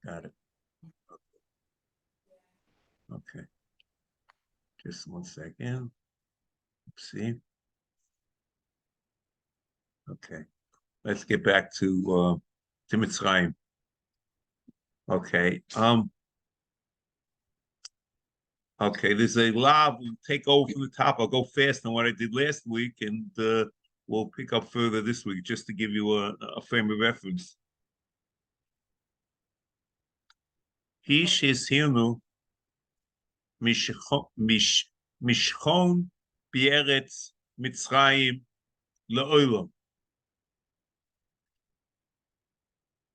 Got it. Okay. Just 1 second. See. Okay. Let's get back to Mitzrayim. Okay. Okay, there's a lot. We'll take over from the top. I'll go fast on what I did last week, and we'll pick up further this week, just to give you a frame of reference. Hish is hinu mishchon b'eretz Mitzrayim le'olam.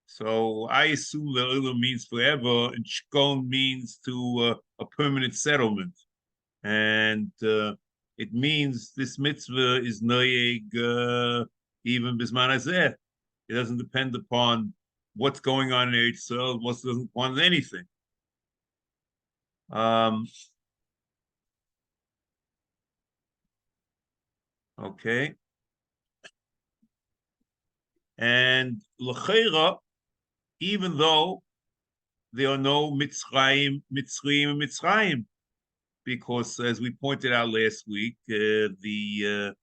So I assume le'olam means forever, and shkon means to a permanent settlement. And it means this mitzvah is noyeg even bisman hazeh. It doesn't depend upon what's going on in Eretz Yisrael. It doesn't depend on anything. Okay. And l'cheira, even though there are no Mitzrayim, because as we pointed out last week, the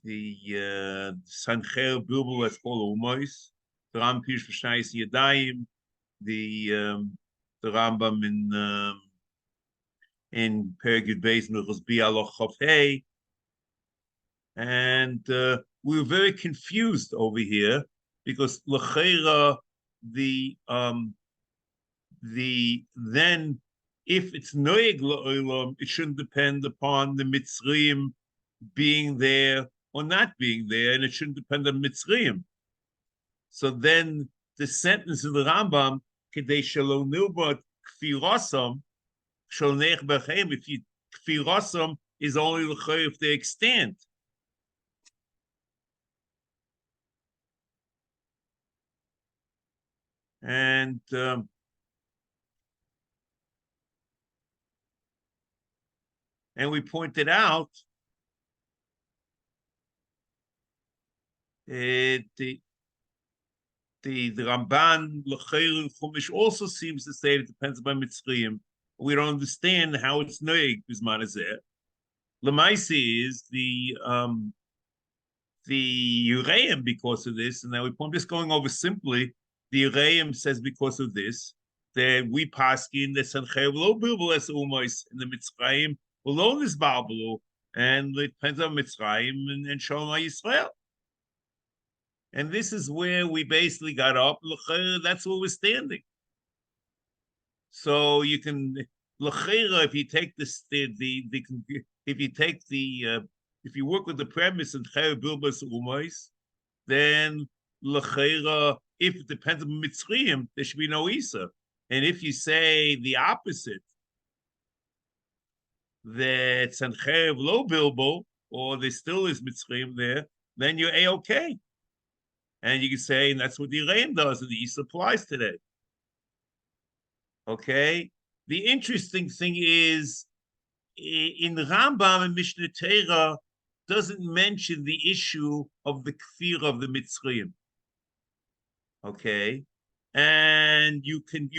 Sancher Bilbul, let's call it Umois, the Ram Pish V'Shnayis Yadayim, the Rambam in Perigid Beis Nuchos Bialoch Chafei, and we were very confused over here because l'cheira then if it's noeg la'olam, it shouldn't depend upon the Mitzrayim being there or not being there, and it shouldn't depend on Mitzrayim. So then the sentence in the Rambam, kedei shelo nilbot kfirosam shel neich b'cheim, if you kfirosam is only l'cheira if they're extant. And we pointed out the Ramban L'Cheir Chumash also seems to say it depends upon Mitzrayim. We don't understand how it's noeg bisman hazeh. L'maisi is the Ureim because of this, and now I'm just going over simply. The Ureim says because of this that we paskin the Sanchev lo bilbul es umois in the Mitzrayim below this Balbulu, and it depends on Mitzrayim and Shalom Yisrael. And this is where we basically got up. That's where we're standing. So you can if you take this if you work with the premise and Chayav Bilbas Umois, then l'cheira, if it depends on Mitzrayim, there should be no Isa. And if you say the opposite, that Sanchev lo Bilbo, or there still is Mitzrayim there, then you're A-okay. And you can say, and that's what the Reim does, and the Isa applies today. Okay? The interesting thing is, in Rambam and Mishnah Torah, doesn't mention the issue of the kfir of the Mitzrayim. Okay, and you can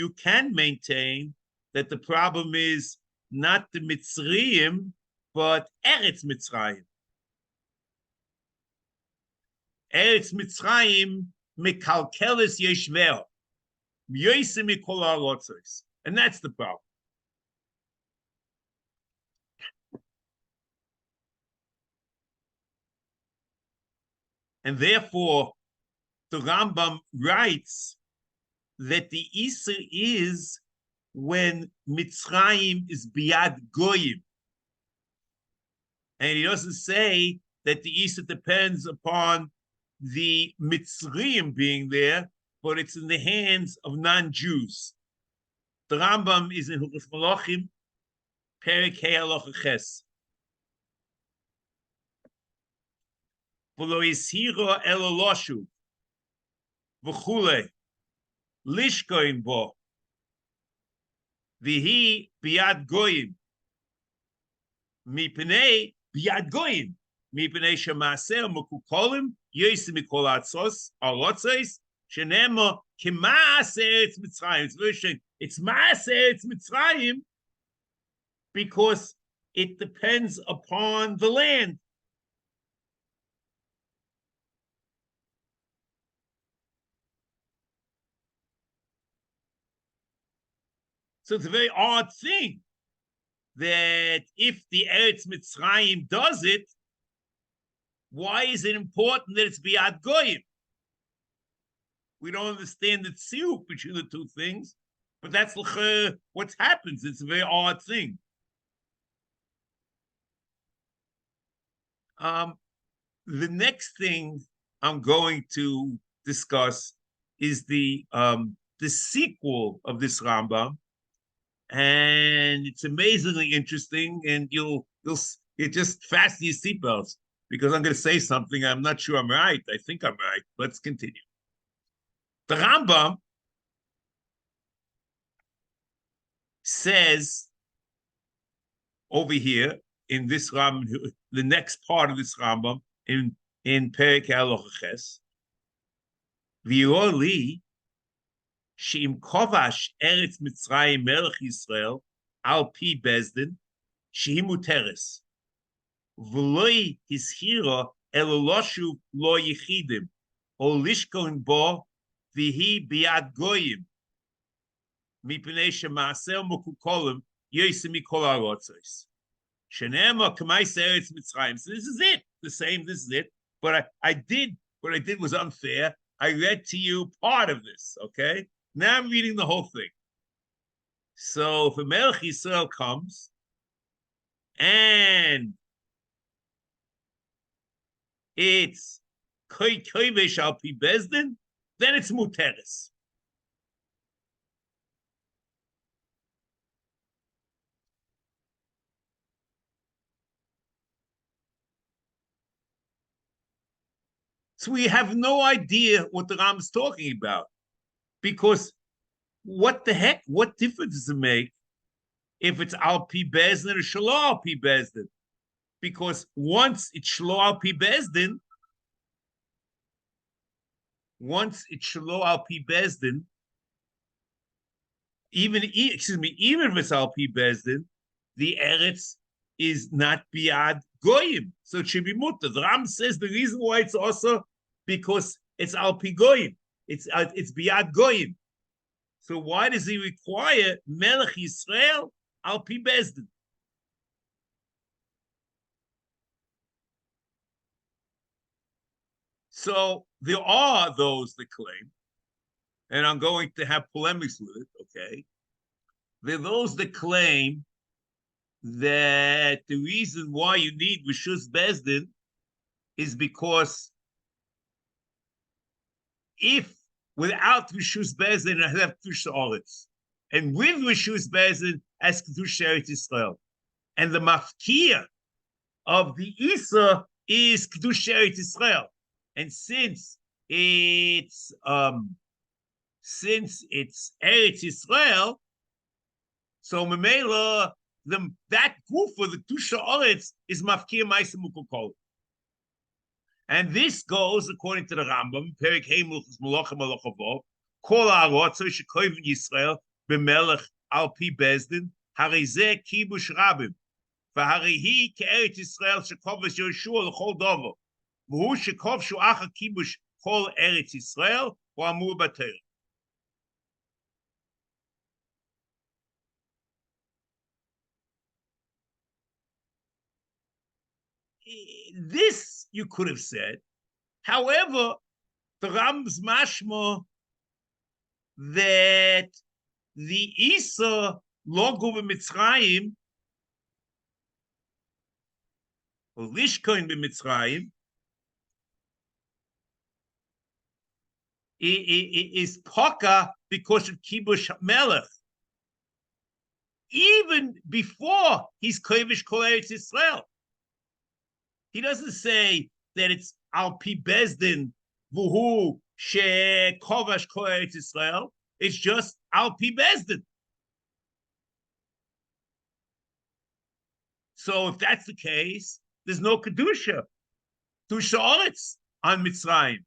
maintain that the problem is not the Mitzrayim, but Eretz Mitzrayim. Eretz Mitzrayim mekalkeles yeshveh, yoyse mikol ha'rotzos, and that's the problem. And therefore, the Rambam writes that the Isa is when Mitzrayim is biad goyim. And he doesn't say that the Isa depends upon the Mitzrayim being there, but it's in the hands of non-Jews. The Rambam is in Hilchos Malachim, Perek Hey Halacha Ches. V'lo yishiro elo loshu, v'chule, lishkoin bo, v'hi biad goyim, mipnei biad goyim, mipnei shemaser mukukolim, yosim mikol atzos, alotzos, shenema Kimas Eretz Mitzrayim. It's very strange. It's Mas Eretz Mitzrayim because it depends upon the land. So it's a very odd thing that if the Eretz Mitzrayim does it, why is it important that it's Biad Goyim? We don't understand the tziyuk between the two things, but that's what happens. It's a very odd thing. The next thing I'm going to discuss is the sequel of this Rambam, and it's amazingly interesting. And you'll just fasten your seatbelts because I'm going to say something. I'm not sure I'm right. I think I'm right. Let's continue. The Rambam says over here in this Rambam, the next part of this Rambam in Perek Halacha V'yoli she'im kovash Eretz Mitzrayim Melech Yisrael al pi bezdin shehi muteres v'loi hishira elo loshu lo yichidim o lishkon bo v'hi biad goyim mipnei shema'aser mokukolim yosim mikol harotzos shenema k'mais Eretz Mitzrayim. So this is it. The same. This is it. But I did what I did was unfair. I read to you part of this. Okay. Now I'm reading the whole thing. So if a Melech Yisrael comes and it's koivesh al pi bezdin, then it's muteres. So we have no idea what the Ram is talking about, because what the heck? What difference does it make if it's al pi bezdin or shelo al pi bezdin? Because once it's shelo al pi bezdin, even if it's al pi bezdin, the eretz is not biad goyim, so it should be mutter. The Ram says the reason why it's also because it's al pi goyim, it's biad goyim. So why does he require Melech Yisrael al pi bezdin? So there are those that claim, and I'm going to have polemics with it, okay? There are those that claim that the reason why you need Rishus Bezdin is because if without Rishus Bezdin, I have Kedush Oretz, and with Rishus Bezdin as Kedush Eretz Yisrael, and the mafkia of the Isa is Kedush Eretz Yisrael, and since it's Eretz Yisrael, so Memela, that group for the Kedush Oretz is mafkia Ma'aseh Mukokol. And this goes according to the Rambam, Perek Hey Milchus Malachim Malachavo, Kol Ha'arotzo shekoivin Yisrael b'melech al pi bezdin, harei zeh kibush rabim, v'harei hi ke'eretz Yisrael shekovesh Yoshua l'chol dovo, v'hu shekovshu acha kibush kol eretz Yisrael, v'amur b'Torah. This you could have said. However, the Rambam's mashma that the Isa logo b'Mitzrayim or lishkon b'Mitzrayim is poka because of kibush melech, even before he's kovish kol eretz Yisrael. He doesn't say that it's al pi bezdin vuhu she kovash kol eretz Yisrael. It's just al pi bezdin. So if that's the case, there's no kedusha, kedusha oretz on Mitzrayim.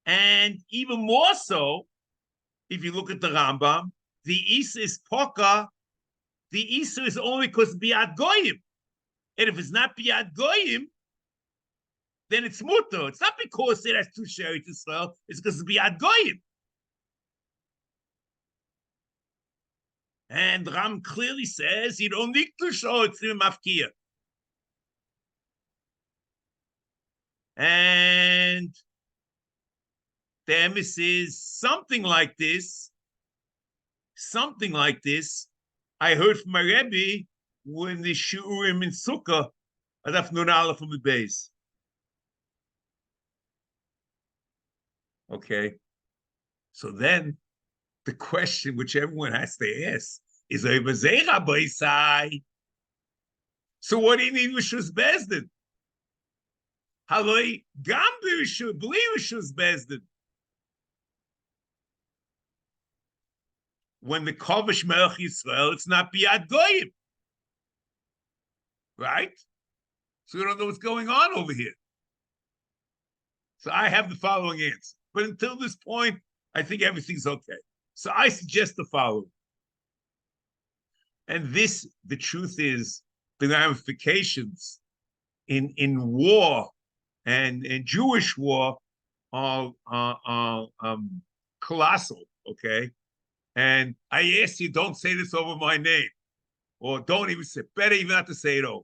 And even more so, if you look at the Rambam, the Isa is Poka, the Isa is only because Biad Goyim. And if it's not Biad Goyim, then it's Mutter. It's not because it has two Sheretz Yisrael, it's because it's Biad Goyim. And Ram clearly says you don't need to show it's in Mafkia. And the emes is something like this. I heard from my Rebbe when the Shiurim in Sukkah, Adaf Nun Aleph from the base. Okay. So then the question which everyone has to ask is, so what do you need Rishus Bezdin? Haloi Gam B'Rishus, believe Rishus Bezdin. When the Kovish Melech Yisrael, it's not Biad Goyim. Right? So we don't know what's going on over here. So I have the following answer. But until this point, I think everything's okay. So I suggest the following. And this, the truth is, the ramifications in war and in Jewish war are colossal, okay? And I ask you, don't say this over my name, or don't even say, better even not to say it over.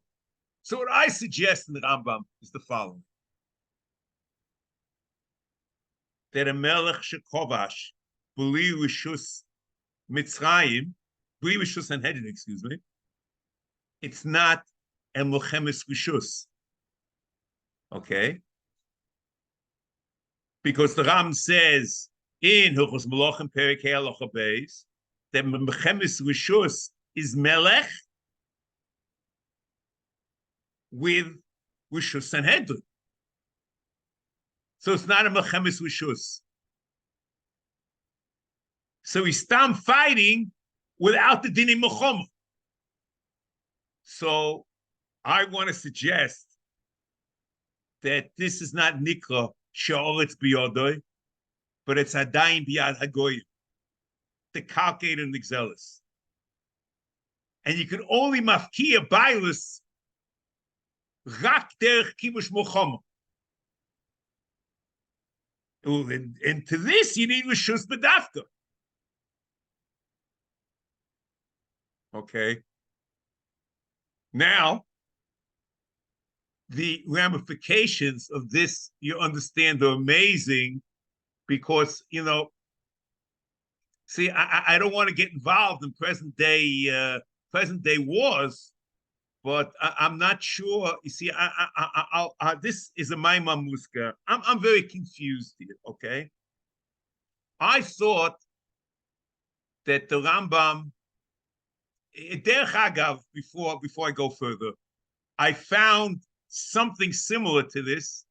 So what I suggest in the Rambam is the following. That a melech shekovash, b'li rishus Mitzrayim, b'li rishus Sanhedrin, excuse me, it's not a mochemes rishus. Okay? Because the Ram says in Hilchos Malachim Perek Hey Halacha Beis that mochemes rishus is melech with rishus Sanhedrin. So it's not a Mechemes Rishus. So he's still fighting without the Dini Mechoma. So I want to suggest that this is not Nikra Sha'oretz B'Yodoi, but it's Adayin B'Yad Hagoyim, the calculated and Nixelis. And you can only mafkia Bailus Rak Derech Kibush Mechoma. And to this, you need Rishus B'Dafka. Okay. Now, the ramifications of this, you understand, are amazing because, see, I don't want to get involved in present day wars, but I'm not sure. You see, this is a Maimah Muska. I'm very confused here, okay? I thought that the Rambam, Derech Agav, before I go further, I found something similar to this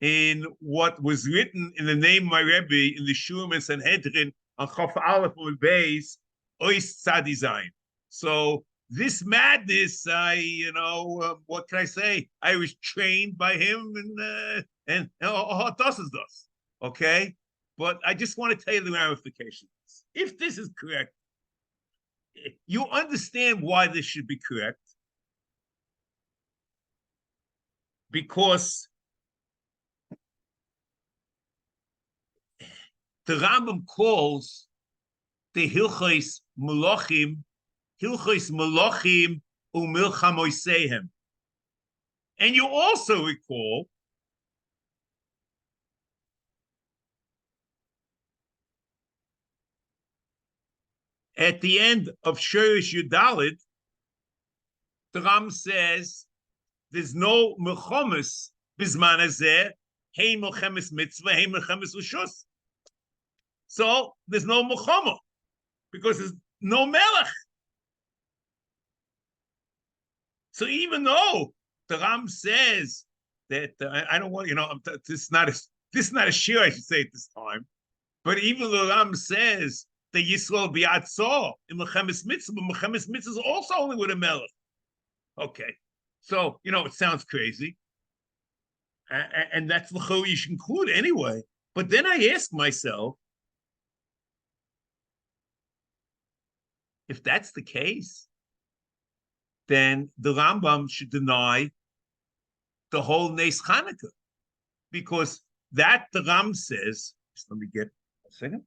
in what was written in the name of my Rebbe in the Shiur and Sanhedrin on Chaf Aleph and Beis, Ois Tzadi Zayin. So this madness, what can I say? I was trained by him and okay? But I just want to tell you the ramifications. If this is correct, you understand why this should be correct. Because the Rambam calls the Hilchos Malachim Umilchamoisehem. And you also recall at the end of Shurish Yudalit, the Ram says there's no Mechomis Bizman Hazeh, Hey Mechemes Mitzvah, Hey Mechemes Rishus. So there's no Mechoma because there's no Melech. So even though the Ram says that I don't want, this is not a shiur, I should say at this time, but even though the Ram says that Yisrael bi'atzor in Mechemes Mitzvah, but Mechemes Mitzvah is also only with a Melech. Okay, so it sounds crazy, and that's the you should include anyway. But then I ask myself, if that's the case, then the Rambam should deny the whole Nes Chanukah, because that the Ram says, just let me get a second.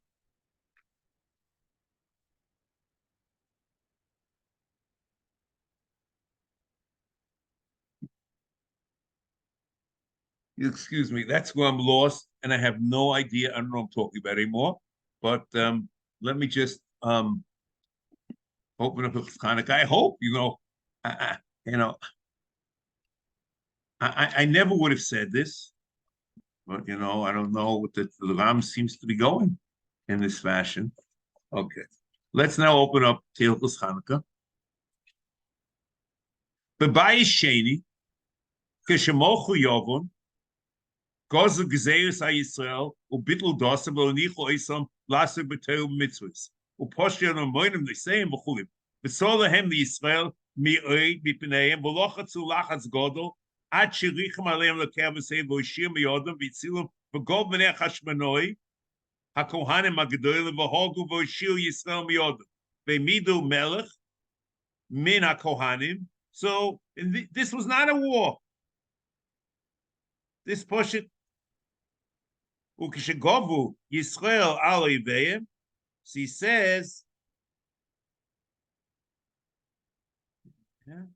Excuse me, that's where I'm lost, and I have no idea. I don't know what I'm talking about anymore. But let me just open up the Chanukah. I hope, I never would have said this, but I don't know what the Ram seems to be going in this fashion. Okay, let's now open up Hilchos Chanukah. B'bayis sheni, k'shemochu yovon, gozu gzeirus ha'Yisrael, u'bitlu dosav v'onichu oisam laser b'teru mitzvos, u'poshyon omoinim l'seim v'chulim, v'solahem l'Yisrael mi'oid mipneihem, v'lochatzu lachatz godol, ad shirichem aleim l'kev v'seim v'oshir mi'odom v'yitzilum v'gol b'nei chashmanoi, ha'kohanim ha'gedolim v'hogu v'oshir Yisrael mi'odom, v'midu melech min ha'kohanim. So this was not a war. This poshut ukishegovu Yisrael al oiveihem. So he says, there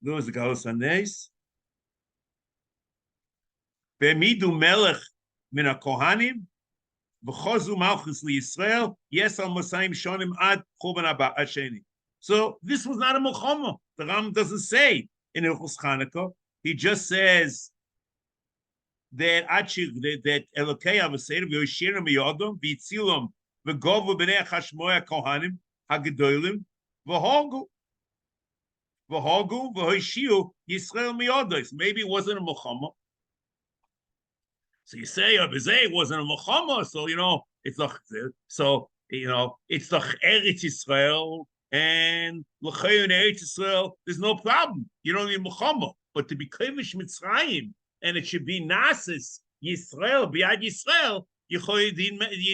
was the galus hanes. Be'midu melech min hakohanim. So this was not a milchama. The Ram doesn't say in Hilchos Chanukah. He just says that Elokei Avoseirim v'Yoshirim Yodom v'Yitzilom v'Govu b'nei Chashmoya Kohanim Hagedolim v'Hogu v'Hoishiu Yisrael Miyodos. Maybe it wasn't a milchama. So you say, it wasn't a milchama, so it's the it's the Eretz Yisrael, and l'chayim Eretz Yisrael. There's no problem. You don't need milchama, but to be kavish Mitzrayim, and it should be nasis Yisrael b'yad Yisrael. You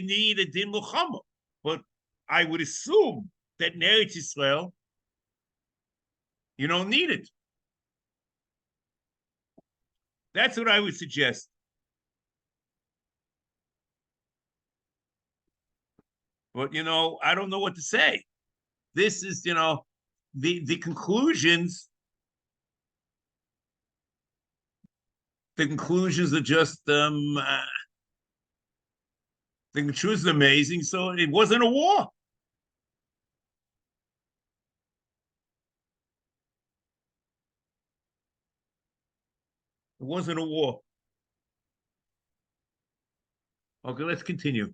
need a din milchama, but I would assume that in Eretz Yisrael you don't need it. That's what I would suggest. But I don't know what to say. This is, the conclusions. The conclusions are just the conclusions are amazing. So it wasn't a war. It wasn't a war. Okay, let's continue.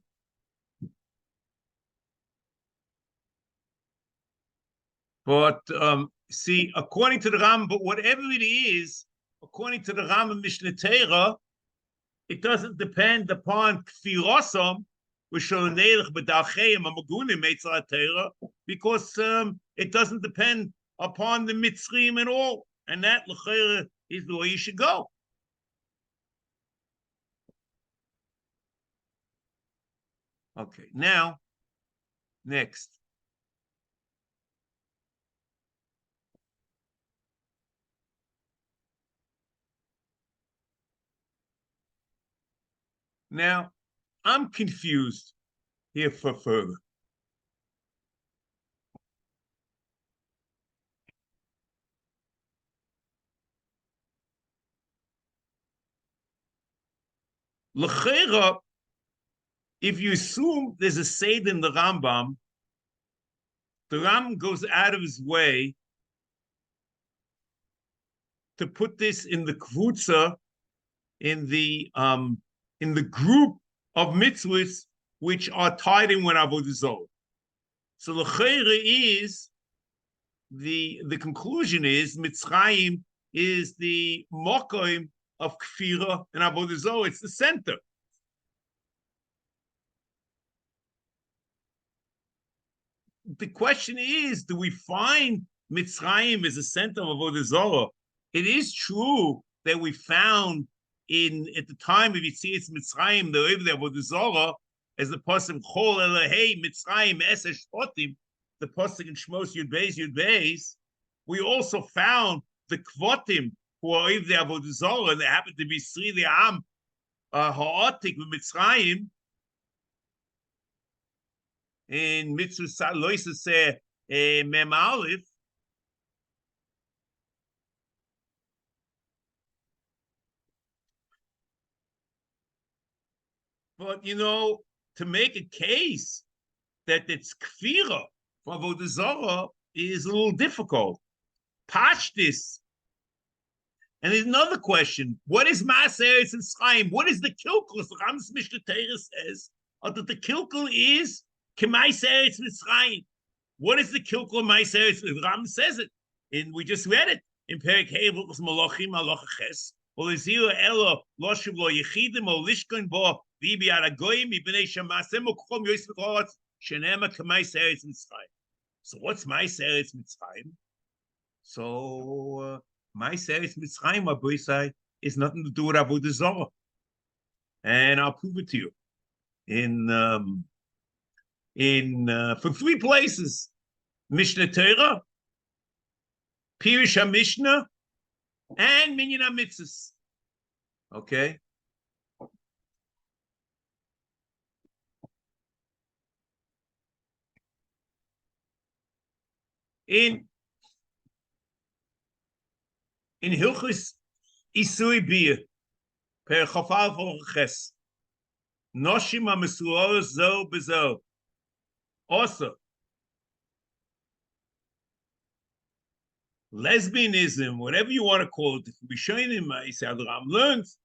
But see, according to the Ram, but whatever it is, according to the Ram and Mishnah Torah, it doesn't depend upon kfirosam, because it doesn't depend upon the Mitzrim at all, and that l'chayra is the way you should go. Okay, now next. Now, I'm confused here for further. L'chera, if you assume there's a seid in the Rambam goes out of his way to put this in the kvutza, in the group of mitzvahs which are tied in with avodah zarah. So l'chera is the conclusion is Mitzrayim is the mokoim of kfira and avodah zarah. It's the center. The question is, do we find Mitzrayim as a center of avodah zarah? It is true that we found at the time of Yetzias Mitzrayim, the over there with the Zorah, as the pasuk Chol Elahei Mitzrayim Esesh Shpotim, the pasuk in Shmos Yud Beis, we also found the Kvotim who are over there with the Zorah, and they happen to be Sri the Am Ha'atik with Mitzrayim. In Mitzvas Loisa Mem Aleph. But, to make a case that it's kfira for Avodah Zarah is a little difficult. Pashtis. And there's another question. What is Maaser Eretz Mitzrayim? What is the kilkul? The Rambam's Mishnah Torah says that the kilkul is K'Maaser Eretz Mitzrayim. What is the kilkul of Maaser Eretz Mitzrayim? The Rambam says it. And we just read it in Perek Hey, V'Chos Malachim, Malach Ches. Or Lezira Elo, Loshiv Lo Yechidim, or Lishkon Bo, Vibi Aragoyim, Ibnei Shamasem, or Chom Yosef Chorot, Shenema K'Maaser Eretz Mitzrayim. So what's Maaser Eretz Mitzrayim? So Maaser Eretz Mitzrayim, Aboisai, is nothing to do with Avodah Zarah. And I'll prove it to you. For 3 places: Mishnah Torah, Pirush HaMishnah, and Minyan HaMitzvos. Okay? In Hilchos Isui Biyah, Per Chafal V'Ches, Noshim HaMesuros Zo B'Zo. Also, lesbianism, whatever you want to call it, we show in Ma'aseh Ram learns,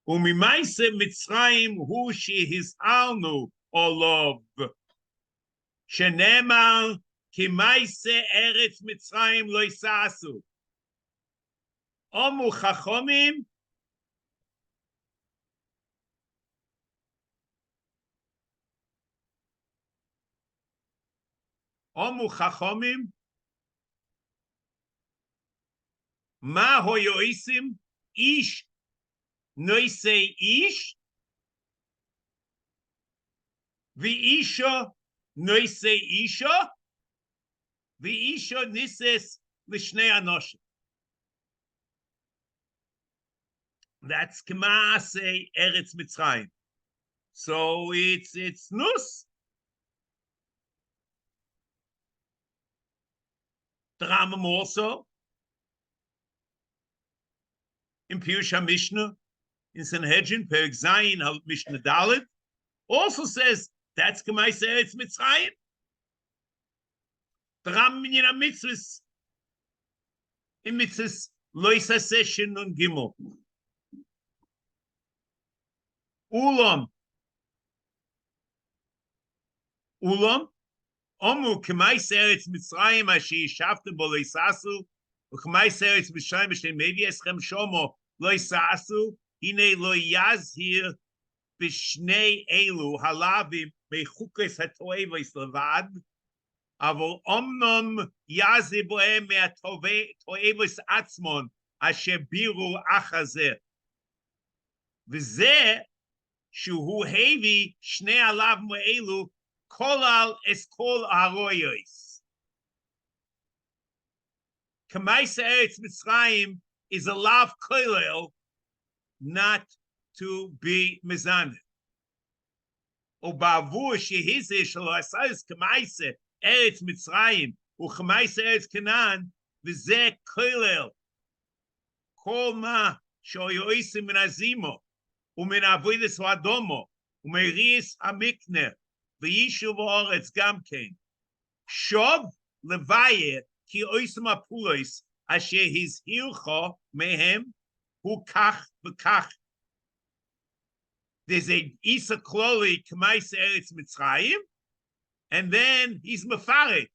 Umimaise Mitzrayim hu shehis'alnu olav. Shenemar ki Maise Eretz Mitzrayim lo yisasu. Omu Chachomim Ma hoyoisim ish noisei ish v'isha noisei isha v'isha nises l'shnei anoshim. That's K'Maaseh Eretz Mitzrayim. So it's nus. The Rambam also in Pirush HaMishnah in Sanhedrin, Perek Zayin, Mishnah Dalet, also says that's K'Maaseh Eretz Mitzrayim. The Rambam in HaMitzvos in Mitzvas Lo Yisaseh Shin Nun Gimel. Ulam, Omu K'Maaseh Eretz Mitzrayim asher yishavtem bo lo yisasu, u'K'Maaseh Eretz Mitzrayim asher mevi eschem shomo lo yisasu, hine lo yazhir b'shnei elu halavim mechukes hatoevos levad, avol omnom yazhir bohem me'atoevos atzmon asher biru achazeh. V'zeh shuhu hevi shnei alav mo'elu kolal es kol aroyos. K'Maaseh Eretz Mitzrayim is a lav kolel, not to be mezaneh. O ba'avur shehizeh shelo asayis K'Maaseh Eretz Mitzrayim u'K'Maaseh Eretz Canaan v'zeh kolel kol ma shoyoisim min azimo u'min avodas ha'adomo u'meris hamikner v'yishuv ha'aretz gam kein shov levaye ki oisem apulos asher hizhircha mehem hu kach v'kach. There's a isa kloli K'Maaseh Eretz Mitzrayim, and then he's mefaret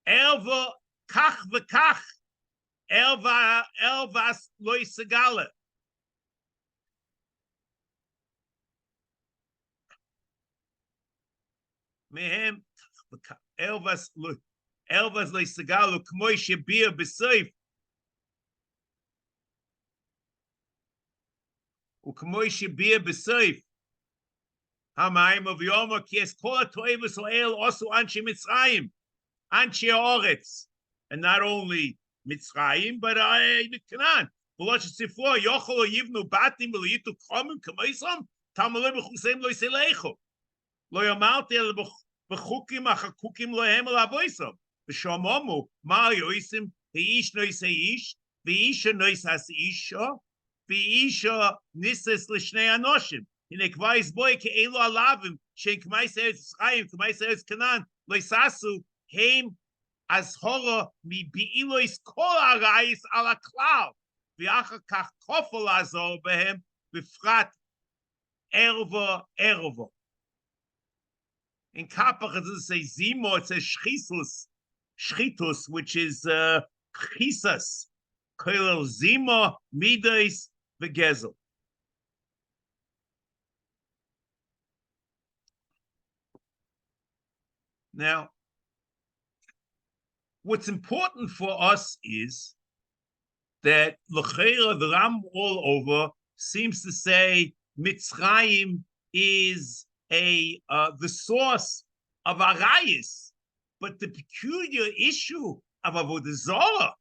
elva kach v'kach elvas lo yisagala. Mehem elvas lo yisagala k'moy shebir b'seif וכמו שביר בסוף, המים of Yoma, כי es כל הטויבס האל עשו אנשי מצרים, אנשי האורץ, and not only Mitzrayim, but Canaan. ולא שספרו, יאכלו או יבנו בתים ולא ייתו כרמים כמויסם, תמלא בחוסיהם לא יסלחו. לא יאמרתי אלא בחוקים החקוקים להם אל אבויסם. ושוממו, מה יויסם, האיש נויס האיש, ואישה נויס אישה, ואישה ניסס לשני אנושים. הנה כבר יסבוי כאלו עליהם, שהם כמייס ארץ ישראל, כמייס ארץ כנען, לא יססו, הם אז הורו מבאילויס כל הרייס על הכלל, ואחר כך כופו לעזור בהם, בפרט ערבו. In Kapach, it doesn't say Zimo, it says Shchitus, which is Chisas, Koil Zimo, Midas, Vegezel. Now, what's important for us is that L'cheira, the Ram all over, seems to say Mitzrayim is the source of Arayis, but the peculiar issue of Avodah Zarah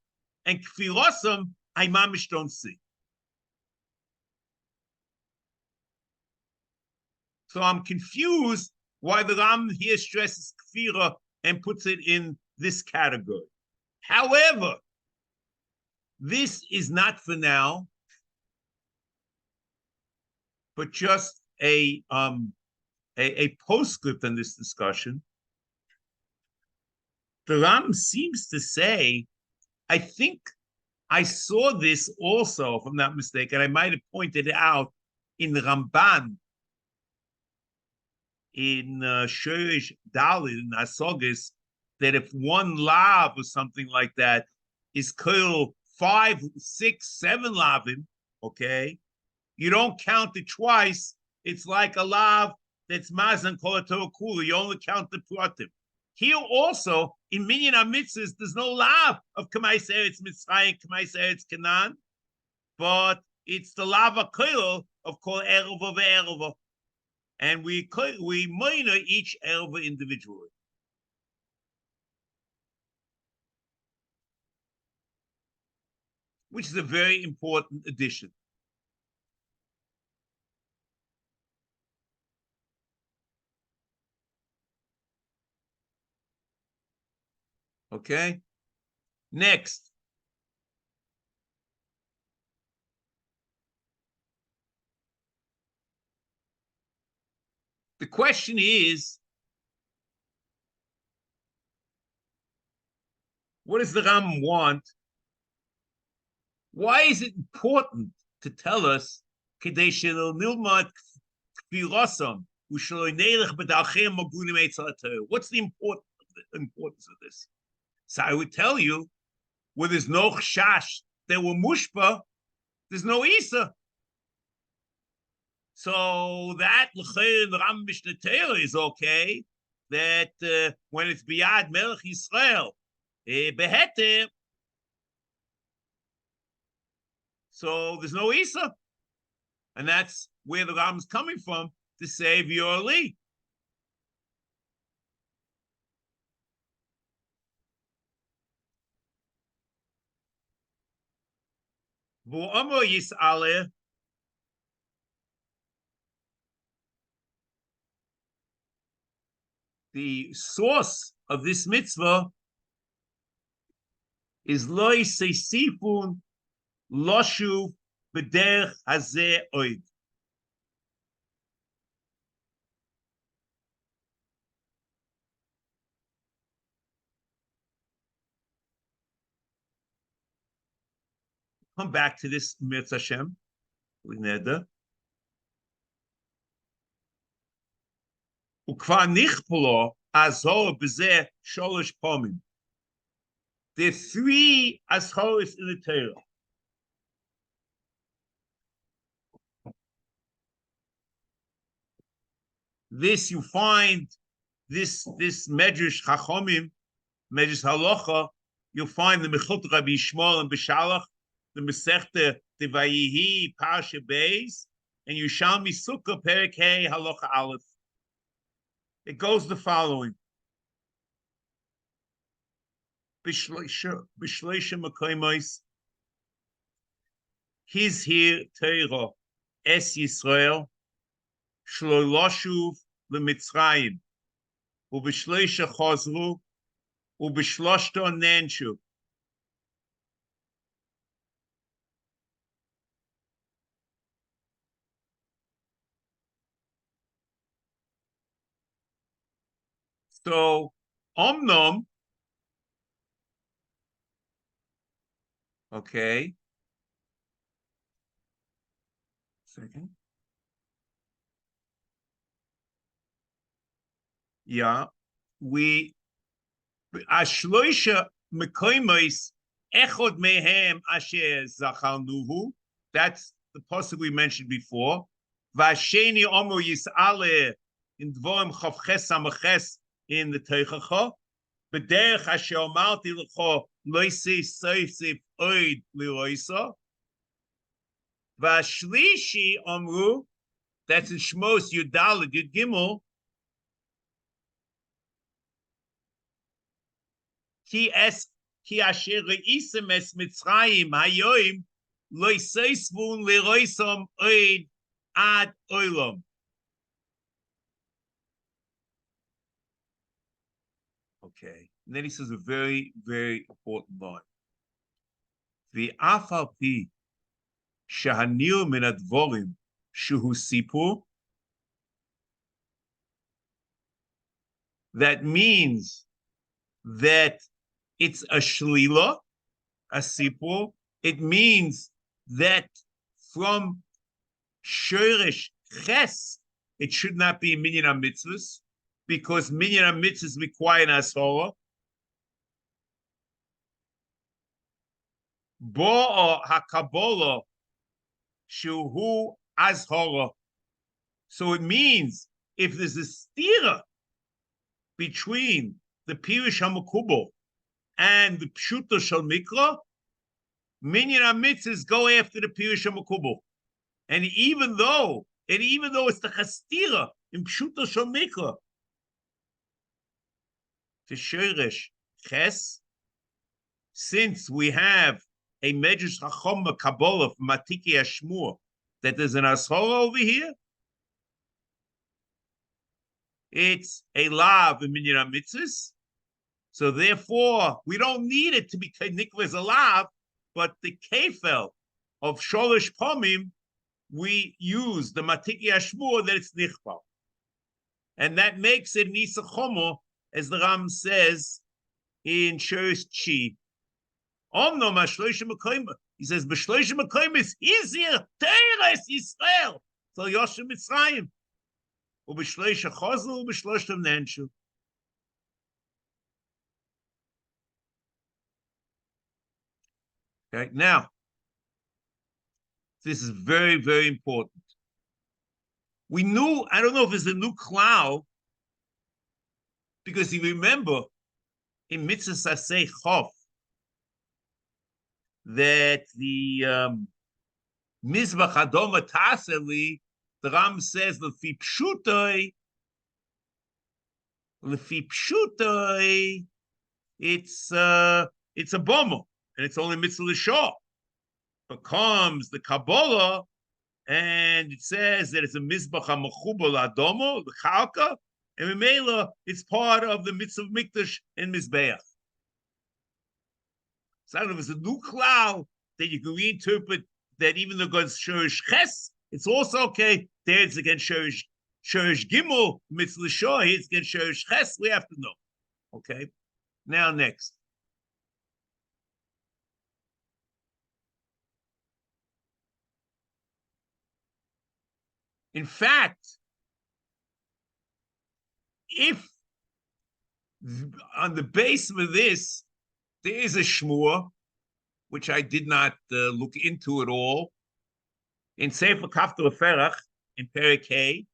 and Kfirosam, I mamish don't see. So I'm confused why the Ram here stresses Kfira and puts it in this category. However, this is not for now, but just a postscript on this discussion. The Ram seems to say, I think I saw this also, if I'm not mistaken, I might have pointed it out in the Ramban, in Shurish Dalit, in Asogis, that if one lav or something like that is killed 5, 6, 7 lavim, okay, you don't count it twice. It's like a lav that's mazan kol kula. You only count the pratim. Here also, in Minyan HaMitzvos, there's no lav of Kamais Eretz Mitzrayim, Kamais Eretz Canaan, but it's the lav akil of kol erova ve'erova. And we minor each erova individually. Which is a very important addition. Okay, next. The question is, what does the Ram want? Why is it important to tell us what's the importance of this? So I would tell you, where there's no chash, there were mushpa, there's no isa. So that l'chayr and Ram Mishnah Torah is okay. That when it's biyad Melech Yisrael, beheter, so there's no isa, and that's where the Ram is coming from to save your li. The source of this mitzvah is loy seisifun loshu b'derech hazeh oid. Come back to this Mitzvah Hashem. Ukvar nichpolo azor b'zeh sholosh pomim. There are 3 azhoros in the Torah. This you find, this Medrash Chachomim, Medrash Halacha, you'll find the Mechut Rabbi Yishmael and Beshalach, the Masechta Devayihi Parsha Beis, and Yerushalmi Sukkah Perek Hey Halacha Aleph. It goes the following. B'shleisha Makoimos. He's here, Totoro, Es Yisrael, Shlo Loshuv LeMitzrayim, Ub'shleisha Chozru, Ub'shloshto Nenshu. So, Omnom, okay. Second. Yeah, we Ashloisha Mekoimos Echod Mehem Asher Zacharnuhu. That's the pasuk we mentioned before. Vasheni Omer Yisale in Dvorim Chavches Samaches in the Teichacha. B'derech Asher Omarti L'cho Loisi Seif Oid Liroisa. Vashlishi Omru. That's in Shmos Yudalad Yud Gimel. Ki asher reisem es Mitzrayim hayoim lo yiseisvun leroisom oid ad oilom. Okay, and then he says a very, very important line. V'af al pi shahanil min advorim shuhu sipur. That means that it's a shlila, a sipur. It means that from shoresh ches, it should not be minyan mitzvahs, because minyan mitzvahs require an ashora. Bo hakabola shuhu ashora. So it means if there's a stira between the Pirush HaMekubal and the Pshuto Shel Mikra, minyan mitzvahs go after the Pirush HaMekubal. And even though it's the Chastira in Pshuto Shel Mikra, to Shoresh Ches, since we have a Medrash Chacham Kabbalah from Matiki Ashmur, that there's an Ashora over here, it's a lav in minyan mitzvahs. So therefore, we don't need it to be nikva as a lav, but the kefel of sholish pomim, we use the matiki ashmur that it's nichbal. And that makes it nisa chomo, as the Ram says in Shurish Chi. Omno mashloishim makoim. He says, b'shloishim makoim is easier, teres Yisrael. So Yoshim Mitzrayim. Ub'shloisha chozl, ub'shloishim nenshu. Okay, now, this is very, very important. We knew, I don't know if it's a new cloud, because you remember in Mitzvas Asay Chof that the Mizbach Adoma Taseli, the Ram says, Lefi Pshutai, it's a bomo, and it's only Mitzvah L'Shah. But comes the Kabbalah, and it says that it's a Mizbach HaMechubal Adomo, the Chalka, and Mimela, it's part of the Mitzvah Mikdash and Mizbeach. So I don't know if it's a new cloud that you can reinterpret that even though God's Shurish Ches, it's also okay. There it's against Shurish Gimel, Mitzvah Shah, here it's against Shurish Ches. We have to know. Okay. Now next. In fact, if on the base of this, there is a shmur, which I did not look into at all, in Sefer Kafto Ferach, in Perek Hey,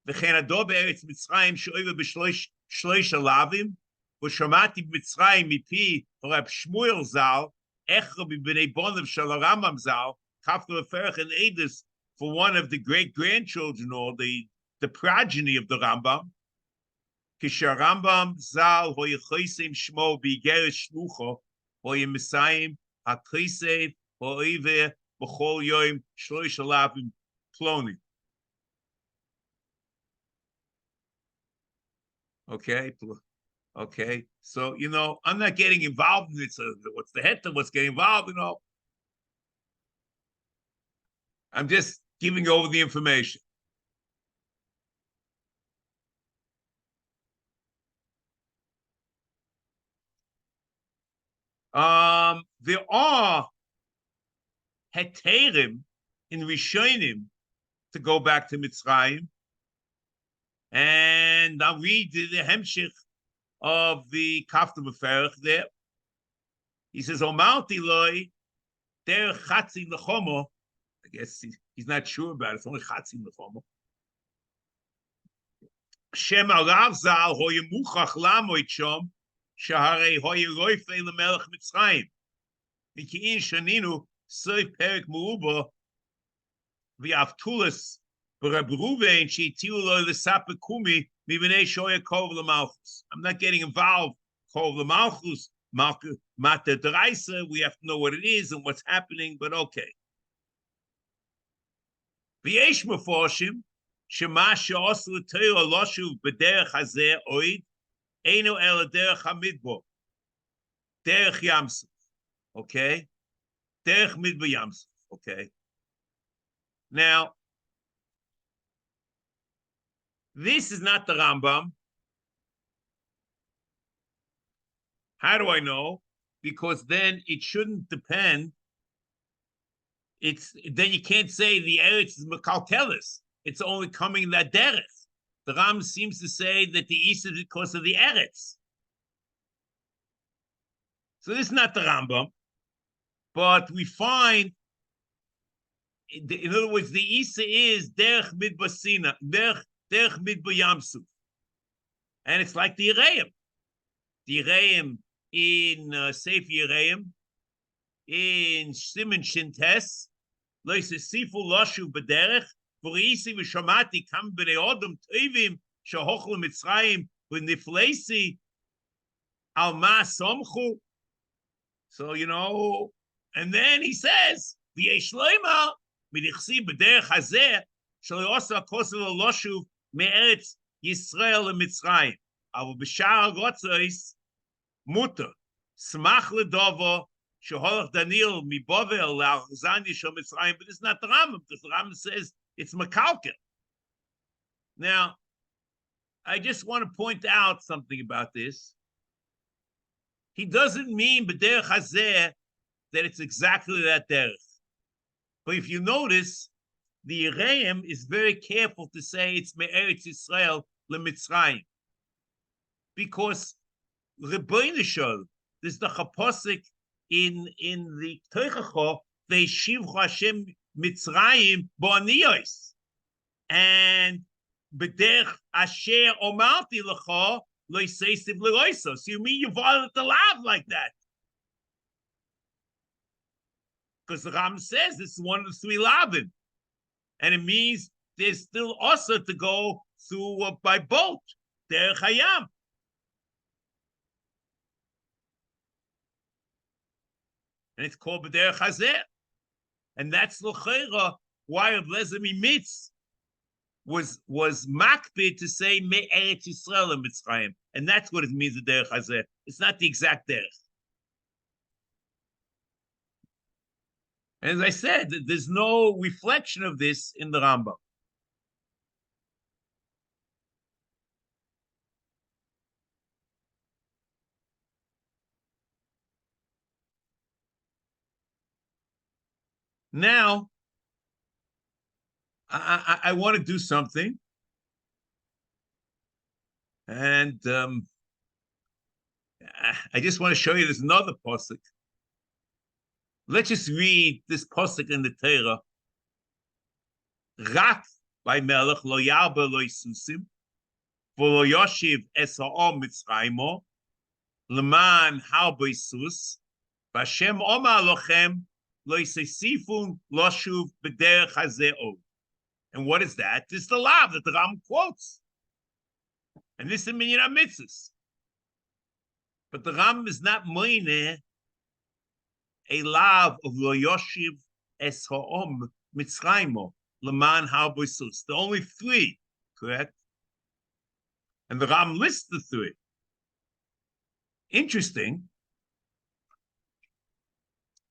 v'chen ado be'eretz Mitzrayim she'oiva b'shloish alavim, v'shamati b'Mitzrayim mipi Rab Shmuel Zal, Echra b'bnei bonav shel Rambam Zal, Kafto Ferach and Edis for one of the great-grandchildren or the progeny of the Rambam. Kisharambam zal hoyechosim shmo b'igeres shlucho hoyemisayim hakrisev ho'iver b'chol yoim shloish alavim ploni. Okay. So, I'm not getting involved in it. So what's the head of what's getting involved, I'm just giving over the information. There are heterim in Rishonim to go back to Mitzrayim. And I'll read the Hemshich of the Kafta Meferach there. He says, Omalti loy der chatzi lechomo. I guess he's not sure about it. It's only chatzi lechomo. Shem alav zal hoye muchach lamoit shom shaharei hoye roifei lemelech Mitzrayim. Miki'in shaninu soy perik mu'uba v'avtulas I'm not getting involved. We have to know what it is and what's happening, but okay. V'yesh meforshim shema she'osu l'Torah loshuv b'derech hazeh oid eino ela derech hamidbo derech yamsuf. Okay, derech midbo yamsuf. Okay. Now, this is not the Rambam. How do I know? Because then it shouldn't depend. Then you can't say the Eretz is Mekalkelis. It's only coming in that derech. The Ram seems to say that the East is because of the Eretz. So this is not the Rambam. But we find, in other words, the Isa is derech midbasina, derech midbo yamsuf, and it's like the Yereim in Sefer Yereim in Siman Shintes lois sifu loshu b'derech v'reisi v'shamati kam b'nei odom tovim shehochlu Mitzrayim v'nifleisi al ma somchu. So and then he says v'yesh loima midichsi b'derech hazeh shelo osa kosel loshu me'eretz Yisrael and Mitzrayim. Avu b'shar gotzois muter smach ledovo sheholach Daniel mibovel la'achzani shel Mitzrayim. But it's not the Rambam, because the Rambam says it's Mekalkel. Now, I just want to point out something about this. He doesn't mean b'derech hazeh that it's exactly that derech. But if you notice, the Yereim is very careful to say it's Me'eretz Yisrael leMitzrayim, because Rebbeinu Shol, there's the Chaposik in the Teichacho, Ve'shivchu Hashem Mitzrayim bo'aniyos, and b'derech asher omarti lecha lo yisesiv leroiso. So you mean you violate the law like that? Because the Ram says it's one of the three lavim. And it means there's still also to go through by boat, derech hayam. And it's called b'derech hazeh. And that's l'cheira why Rav Lezer Mitz was makbid to say me'eretz Yisrael and Mitzrayim. And that's what it means, the derech hazeh. It's not the exact derech. And as I said, there's no reflection of this in the Rambam. Now, I want to do something. And I just want to show you there's another pasuk. Let's just read this pasuk in the Torah. Rak by Melech lo yarba lo yisusim v'lo yoshiv es ha'om Mitzrayimo leman harba yisus v'Hashem omar lochem lo yisesifun loshuv b'derech hazeh od. And what is that? This is the lav that the Ram quotes. And this is minyan mitzvahs. But the Ram is not moine a lav of lo yoshiv es ha'om mitzraymo leman harboisus. The only three, correct? And the Ram lists the three. Interesting.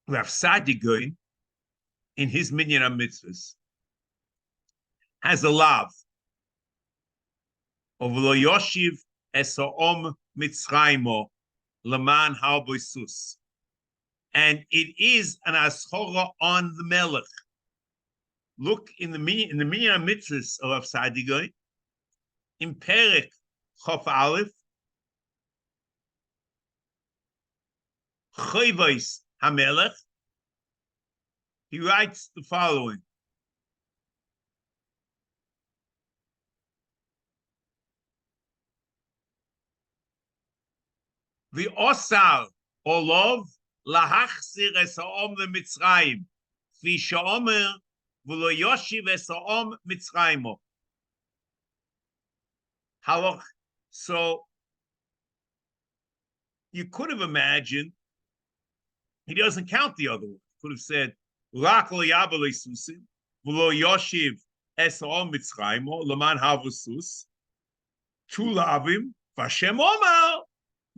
Rav Sadigoy, in his minyan mitzvahs, has a lav of lo yoshiv es ha'om mitzraymo leman harboisus. And it is an ashora on the melech. Look in the minyan mitzvahs of Rav Sadigoy, in Perek Chof Aleph, Chayvos HaMelech, he writes the following. The osar olov lahachzir es ha'om leMitzrayim, fi she'omer v'lo yoshiv es ha'om Mitzraymo. So you could have imagined he doesn't count the other one. Could have said rak lo yabel susim v'lo yoshiv es ha'om Mitzraymo leman havusus two lavim v'Hashem omar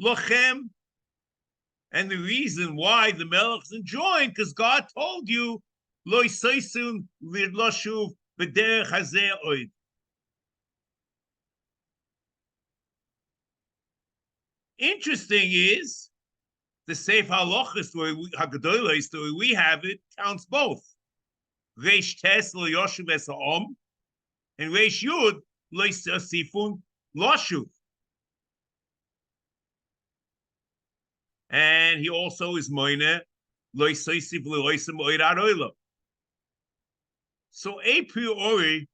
lochem. And the reason why the melech is enjoined, because God told you lo yisaysun v'loshuv b'derech hazeh oid. Interesting is the Sefer Halacha story, Hagadolah story we have it counts both. Reish Tes lo yoshuv es ha'om, and Reish Yud lo yisifun loshuv. And he also is moine lo yisif lo yisem oid aroila. So a priori,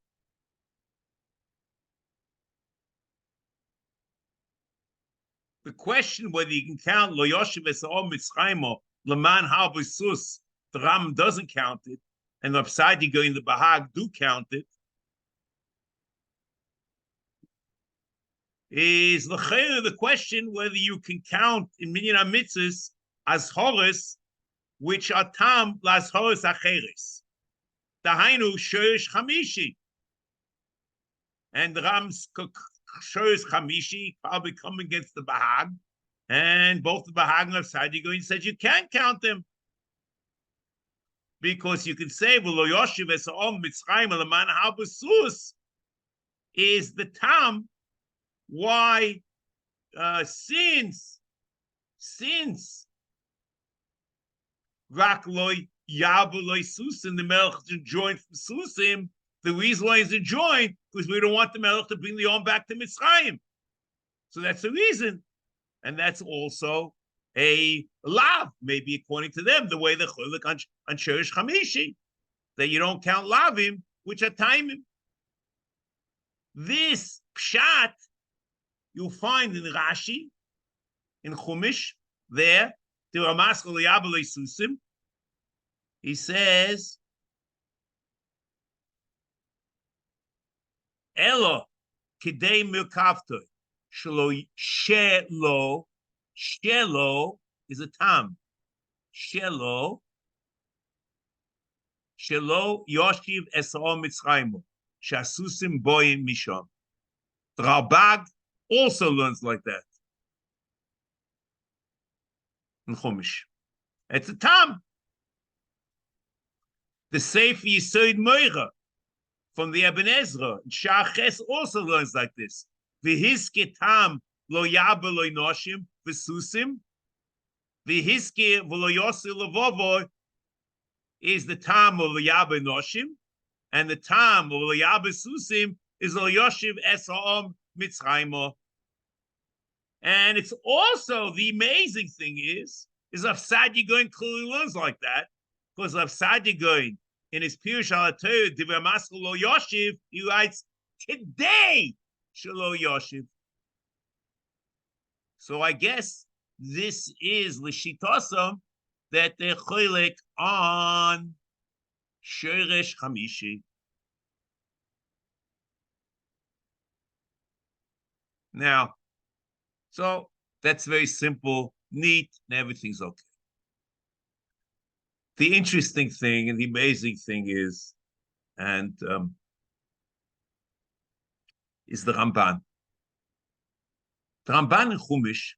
the question whether you can count lo yoshiv es ha'om mitzraymo leman harboisus, the Ram doesn't count it, and the Sadigoy in the Bahag do count it, is the question whether you can count in minyan mitzvahs as horis, which are tam las horis acheres. Dahainu shoyish chamishi, and the Ram's shoyish chamishi probably come against the Bahag, and both the Bahag and the Sadigoy said you can't count them because you can say v'lo yoshiv es ha'om Mitzrayim leman habusus is the tam. Why, since Rak loy yabu loy susim, the melech is enjoined from susim, the reason why he's enjoined because we don't want the melech to bring the Yom back to Mitzrayim. So that's the reason, and that's also a lav, maybe according to them, the way the cholik on Sherish Chamishi, that you don't count lavim, which are timing. This pshat you'll find in Rashi, in Chumash, there, he says, Elo kidei milkavtoi, shelo is a tam, shelo yoshiv esa'om mitzraymo, shasusim boyim misham. The Ralbag also learns like that in Chumash. It's a tam. The Sefer Yisod Moira from the Eben Ezra, Shar Ches also learns like this. V'hiske tam lo yabe lo noshim v'susim. V'hiske v'lo yosi levovo is the tam of lo yabe noshim, and the tam of lo yabe susim is lo yoshiv es ha'om Mitzraymo. And it's also, the amazing thing is Rav Sadigoy clearly learns like that, because Rav Sadigoy in his Pirush al Torah Divrei Maskul Lo Yoshiv, he writes today Shelo Yoshiv. So I guess this is l'shitosam that they're cholik on Sheresh Chamishi. Now, so that's very simple, neat, and everything's okay. The interesting thing and the amazing thing is the Ramban. The Ramban in Chumash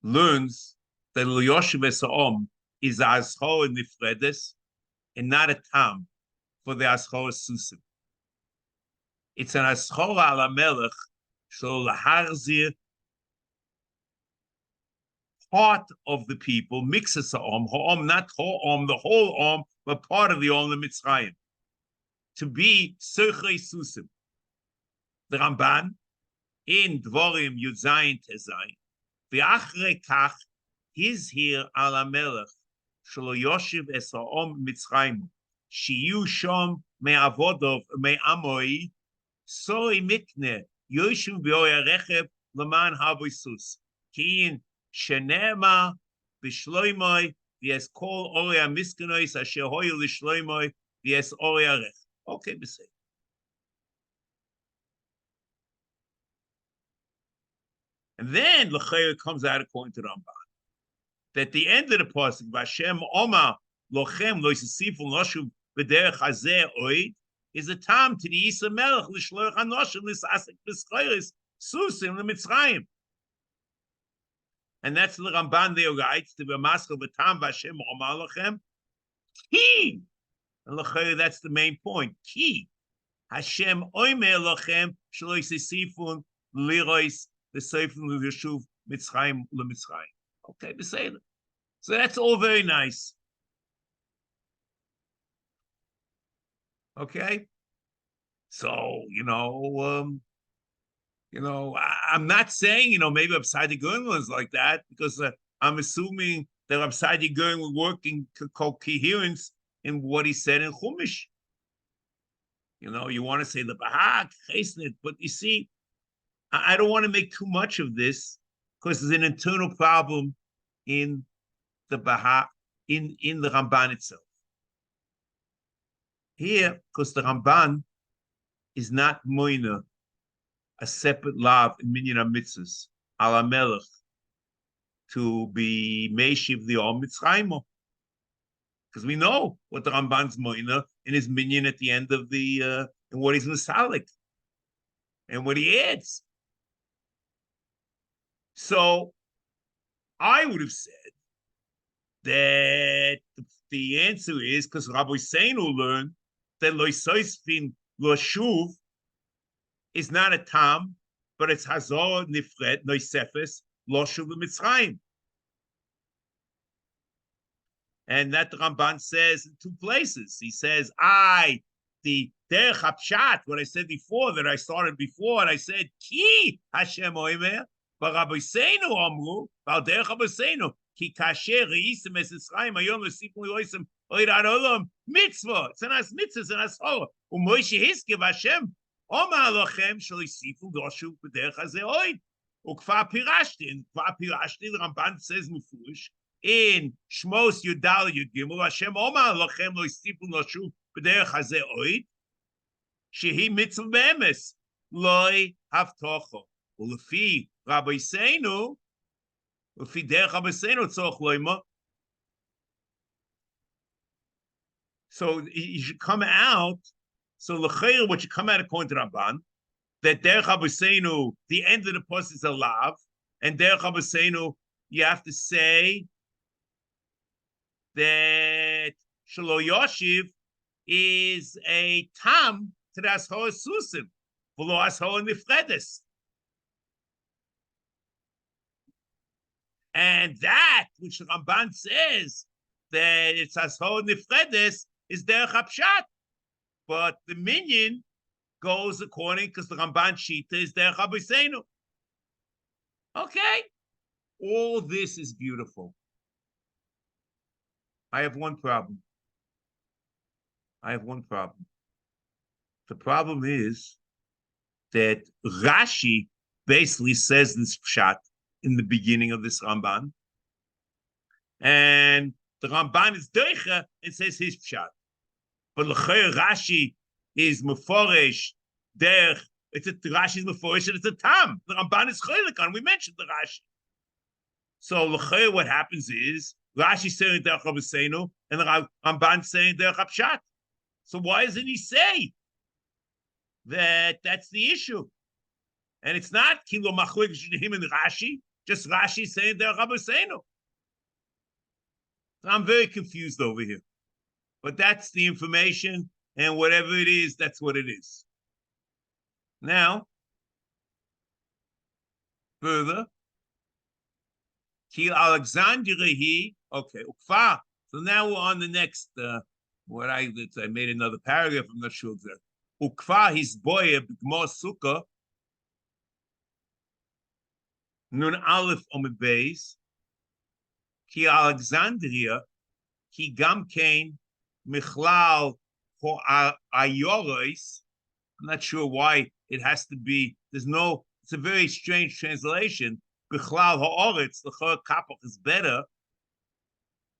learns that L'Yoshev Esa'om is a Ashor Nifredes and not a Tam for the Ashor Susim. It's an Ashor ala Melech shel laharzir part of the people, mixes ha'om, not ha'om, the whole om, but part of the om, the Mitzrayim, to be Sochrei Susim. The Ramban in Dvorim Yud Zayin Tezayin, ואחרי כך הזהיר על המלך שלא יושב את העם מצרים, שיהיו שם מעבודו מעמוי, סורי מקנה יושב באורי הרכב למען הבויסוס, כי אין שנאמר בשלוימוי ויש כל אורי המסכנויס אשר הויו לשלוימוי ויש אורי הרכב. אוקיי, בסדר. And then L'chayr comes out according to Ramban that the end of the pasuk, Vashem Oma Lochem Lo Yisifun Noshu B'derech Hazeh Oid, is a time to the Isa Melech L'shloich Hanoshim L'sasik B'schayris Susim L'Mitzrayim. And that's the Ramban there writes to be Maskal B'tam Vashem Oma Lochem Ki. And L'chayr, that's the main point. Ki Hashem Oimer Lochem Shlo Yisifun Lirois the Sefer Yeshuv Mitzrayim LeMitzrayim. Okay, the Sefer. So that's all very nice. Okay, so I'm not saying maybe Upside Gun was like that because I'm assuming that Upside Gun will work in coherence in what he said in Chumash. You want to say the Bahag, Chesnet, but you see. I don't want to make too much of this because there's an internal problem in the in the Ramban itself. Here, because the Ramban is not moina, a separate lav in minyan mitzvahs, ala melech, to be meishiv the Om Mitzrayim. Because we know what the Ramban's moina in his minyan at the end of the and what he's misalik and what he adds. So I would have said that the answer is because Rabbi Seinu learned that Loisoisfin Loshuv is not a tam, but it's Hazor Nifret Noisefes Loshuv Mitzrayim. And that the Ramban says in two places. He says, the Derech HaPshat, what I said before, that I started before, and I said, Ki Hashem Oimer. But Rabbi Seinu Amru, Val Derech Rabbi Seinu, Ki Kasher Reisim Es Yisraim Ayom L'Sipun Yoisim Oirat Olam Mitzvah. It's an as mitzvah, it's an as hora. U'Moshe Hiskev Hashem Omar Lochem Shel Yisifun Doshu B'Derech Hazeh Oid. U'Kfar Pirashti, and Kfar Pirashti, the Ramban says Mufurish in Shmos Yudal Yud Gimel Hashem Omar Lochem Lo Yisifun Doshu B'Derech Hazeh Oid. Shehi Mitzvah Be'emes Loi Havtocho. U'Lefi Rabbi Seinu, U'Lefi Derech Rabbi Seinu Tzorch Loima. So you should come out. So l'chayr, what should come out according to Ramban, that Derech Rabbi Seinu, the end of the post is a lav, and Derech Rabbi Seinu, you have to say that Shelo Yoshiv is a tam to the Ashor Susim, v'lo Ashor Nifredes. And that which the Ramban says that it's Ashor Nifredes is Derech HaPshat. But the minyan goes according, because the Ramban Shita is Derech Rabbi Seinu. Okay. All this is beautiful. I have one problem. The problem is that Rashi basically says this pshat in the beginning of this Ramban, and the Ramban is doicha and says his pshat. But l'chayr Rashi is meforesh derech It's a Rashi's Meforish and it's a Tam. The Ramban is chaylik on. We mentioned the Rashi. So l'chayr, what happens is Rashi saying derech Rabbeinu and the Ramban saying derech Pshat. So why doesn't he say that that's the issue? And it's not kilo machlik him and Rashi, just Rashi saying derech Rabbeinu. So I'm very confused over here. But that's the information, and whatever it is, that's what it is. Now, further, Ki Alexandria, okay, ukfa. So now we're on the next, I made another paragraph, I'm not sure exactly. Ukfa, his boy, B'gmor Sukkah, Nun Aleph Omid Beis, Ki Alexandria, Ki Gam Kain, Michlal Ho Ayoros. I'm not sure why it has to be, it's a very strange translation. Bichlal Ha'oretz, the Chor Kapach is better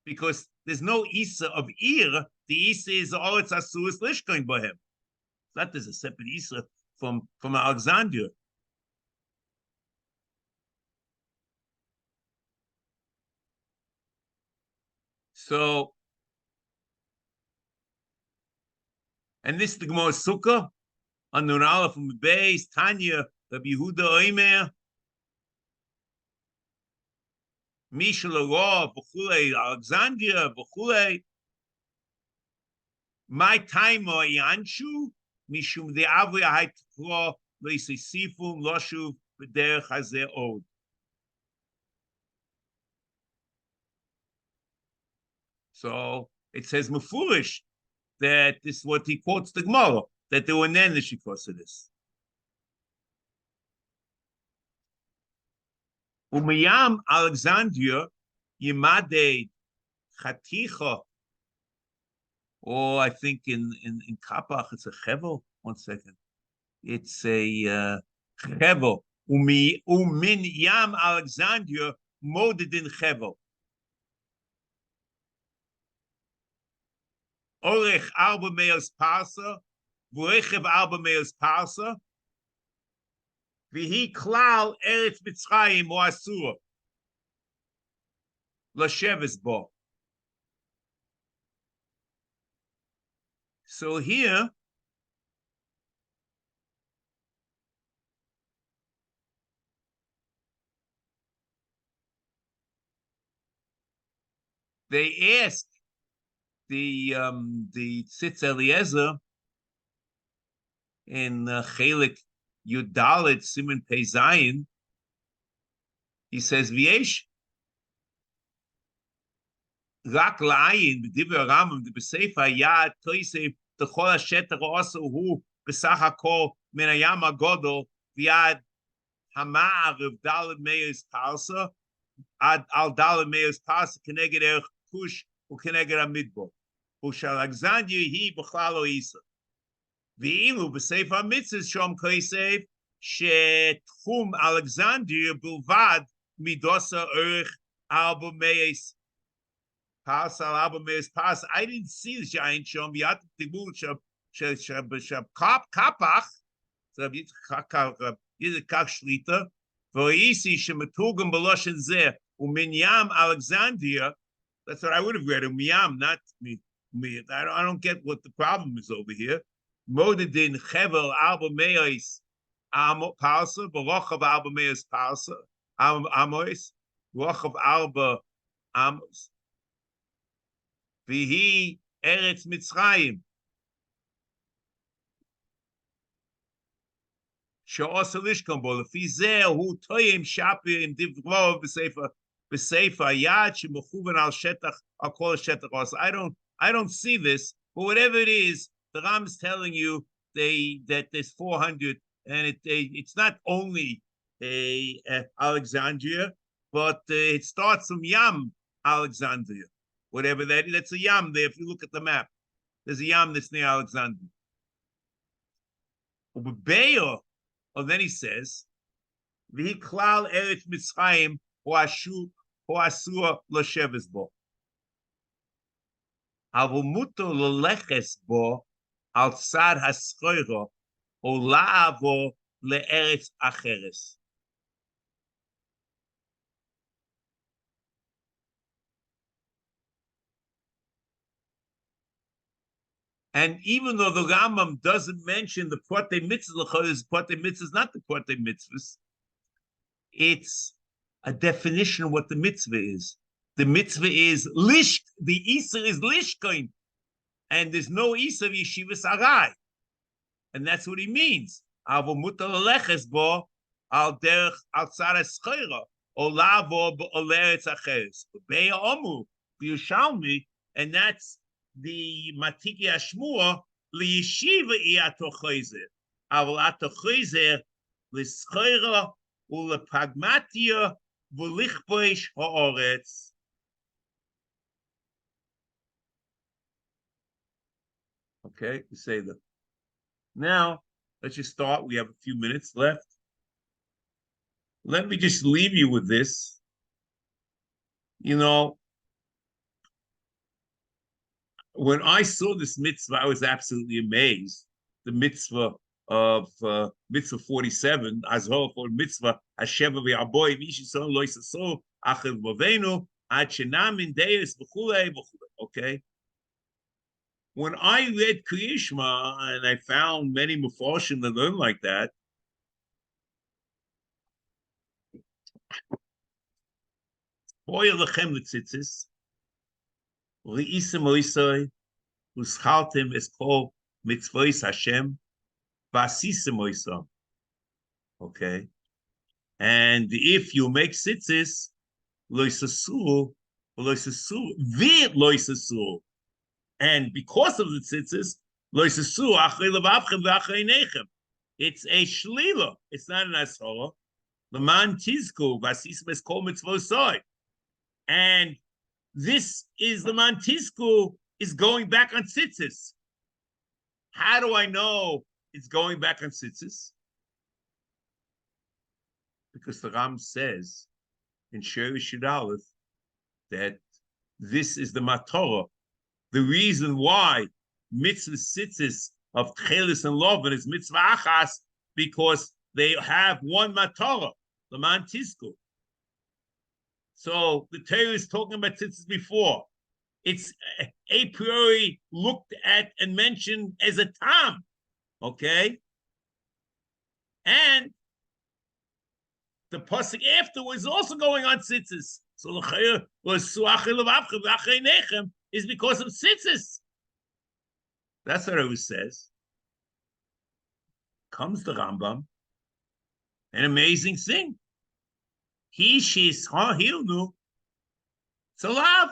because there's no Isa of Ir. The Isa is Oretz Asuris Lishkoin Bohem. That there's a separate Isa from Alexandria. So, and this is the Gemara Sukkah on Nun Aleph from the base, Tanya, Rabbi Yehuda Oimer, Mishal Aro, B'chulei, Alexandria, B'chulei. My time or Yanshu, Mishum de Avri Ahai Titro, Leisi Sifum, Loshuv, B'derech Hazeh Od. So it says Mefurish that this is what he quotes the Gemara, that there were nenish because of this. Umayam Alexandria Yimade Chaticha, or I think in Kapach it's a Chevel. 1 second. It's a Chevel. Umin Yam Alexandria Modedin Chevel. Orech Arba Meos Parsa, Vurechev Arba Meos Parsa, Vihi Klal Eretz Mitzrayim or Asura, Lasheves Bo. So here, they ask the Tzitz Eliezer in Chelik Yudalit Simon Pei Zayin. He says, "V'yesh rak la'ayin b'divrei Rambam b'sefer yad toisef t'chol hasheter also hu b'sach hakol min hayam hagodol v'yad hama'ariv daled meis parsa ad al daled meis parsa keneged erech kush u'keneged hamidbo u'shal Alexandria hi b'chlal lo isa v'ilu b'sefer mitzvos shom koisev shetchum Alexandria bilvad midosa erech arba meis parsa arba meis parsa." I didn't see the giant shom yat tibul shab kapach so yid kach shlita v'isi shemetugam b'loshen zeh u'minyam Alexandria. That's what I would have read. Miyam, not me. I don't get what the problem is over here. Modedin chevel arba meis parsa b'rochav arba meis parsa amos rochav arba amos v'hi eretz Mitzrayim she'osa lishkon bo lefi zeh hu toyim shapir im divrov b'sefer yad shemechuven al shetach al kol shetach also. I don't see this, but whatever it is, the Ram is telling you that there's 400, and it's not only Alexandria, but it starts from Yam Alexandria, whatever that is. That's a Yam there. If you look at the map, there's a Yam that's near Alexandria. And then he says, "V'hi klal eretz Mitzrayim ho asur lo sheves bo. Avu muto lo leches bo al tzad haschoiro o la'avo le'eretz acheres. And even though the Rambam doesn't mention the Protei Mitzvahs, Protei Mitzvahs is not the Protei Mitzvahs. It's a definition of what the mitzvah is. The mitzvah is lish. The Isa is lishkoin, and there's no Isa of yeshivas arai, and that's what he means. Avo mutar leches bo al derech al tzaras chayra olavo oleretz acheres beya omu b'yushalmi, and that's the matiki ashmua liyeshiva iatochayzer aval atochayzer lischayra ulepagmatia v'lichboish ha'oretz. Okay, we say that. Now, let's just start. We have a few minutes left. Let me just leave you with this. You know, when I saw this mitzvah, I was absolutely amazed. The mitzvah of mitzvah 47, Azhor for mitzvah, Hasheva v'aboy v'yishison lo yisaso achel v'avenu ad shenam in deis v'chulei v'chulei. Okay. When I read Kriyishma, and I found many Mefarshim that learn like that, Boy lechem l'tzitzis, li'isim oisoi, u'schaltem es kol mitzvos Hashem, v'asisim oisam. Okay? And if you make tzitzis, lo yisasur, v'it lo yisasur. And because of the tzitzis, lo yisasur, אחרי לבבכם ואחרי עיניכם. It's a shlila. It's not an asara. L'man tizku, v'asisim es kol mitzvosoi. And this is the mantisku is going back on tzitzis. How do I know it's going back on tzitzis? Because the Ram says in Shiur Yud Aleph that this is the matorah. The reason why mitzvah tzitzis of tchelis and loven is mitzvah achas, because they have one matorah, the mantisku. So the Torah is talking about tzitzis before. It's a priori looked at and mentioned as a tam, okay? And the pasuk afterwards also going on tzitzis. So the was achre lebavchem ואחרי עיניכם is because of tzitzis. That's what it says. Comes the Rambam, an amazing thing. He, she's, he'll know. It's a love.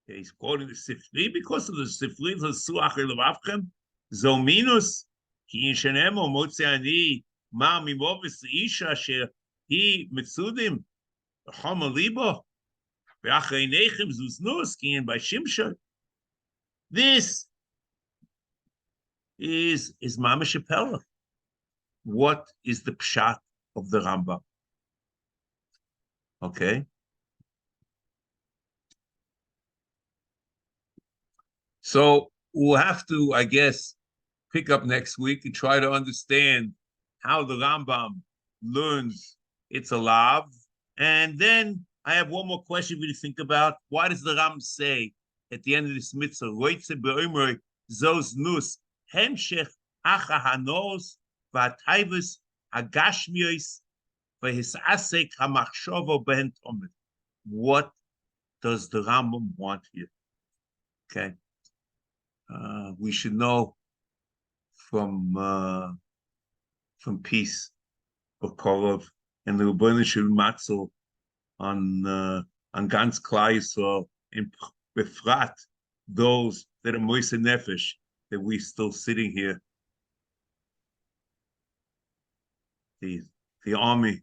He's quoting the Sifri because of the Sifri, the Suachir Levavchem, Zominus, Ki Yishanemo, Motziani, Ma Mimovis, Isha, Sher, He, Mitsudim, Hamalibo, Ve'achre Nechem, Zuznus, Ki in by Shimsha. This is Mamash Apella. What is the pshat of the Rambam? Okay. So we'll have to, I guess, pick up next week and try to understand how the Rambam learns it's a lav. And then I have one more question for you to think about. Why does the Rambam say at the end of this mitzvah, Roitze be'omer zos nus, hemshech acha hanos v'atayvus hagashmiyos v'hisasek hamachshovo behen tomet? What does the Rambam want here? Okay. We should know from Peace Bakorov and the Rebbeinu Shel Matzel on Gans Klal Yisrael, in Befrat, those that are Moise Nefesh, that we're still sitting here. The army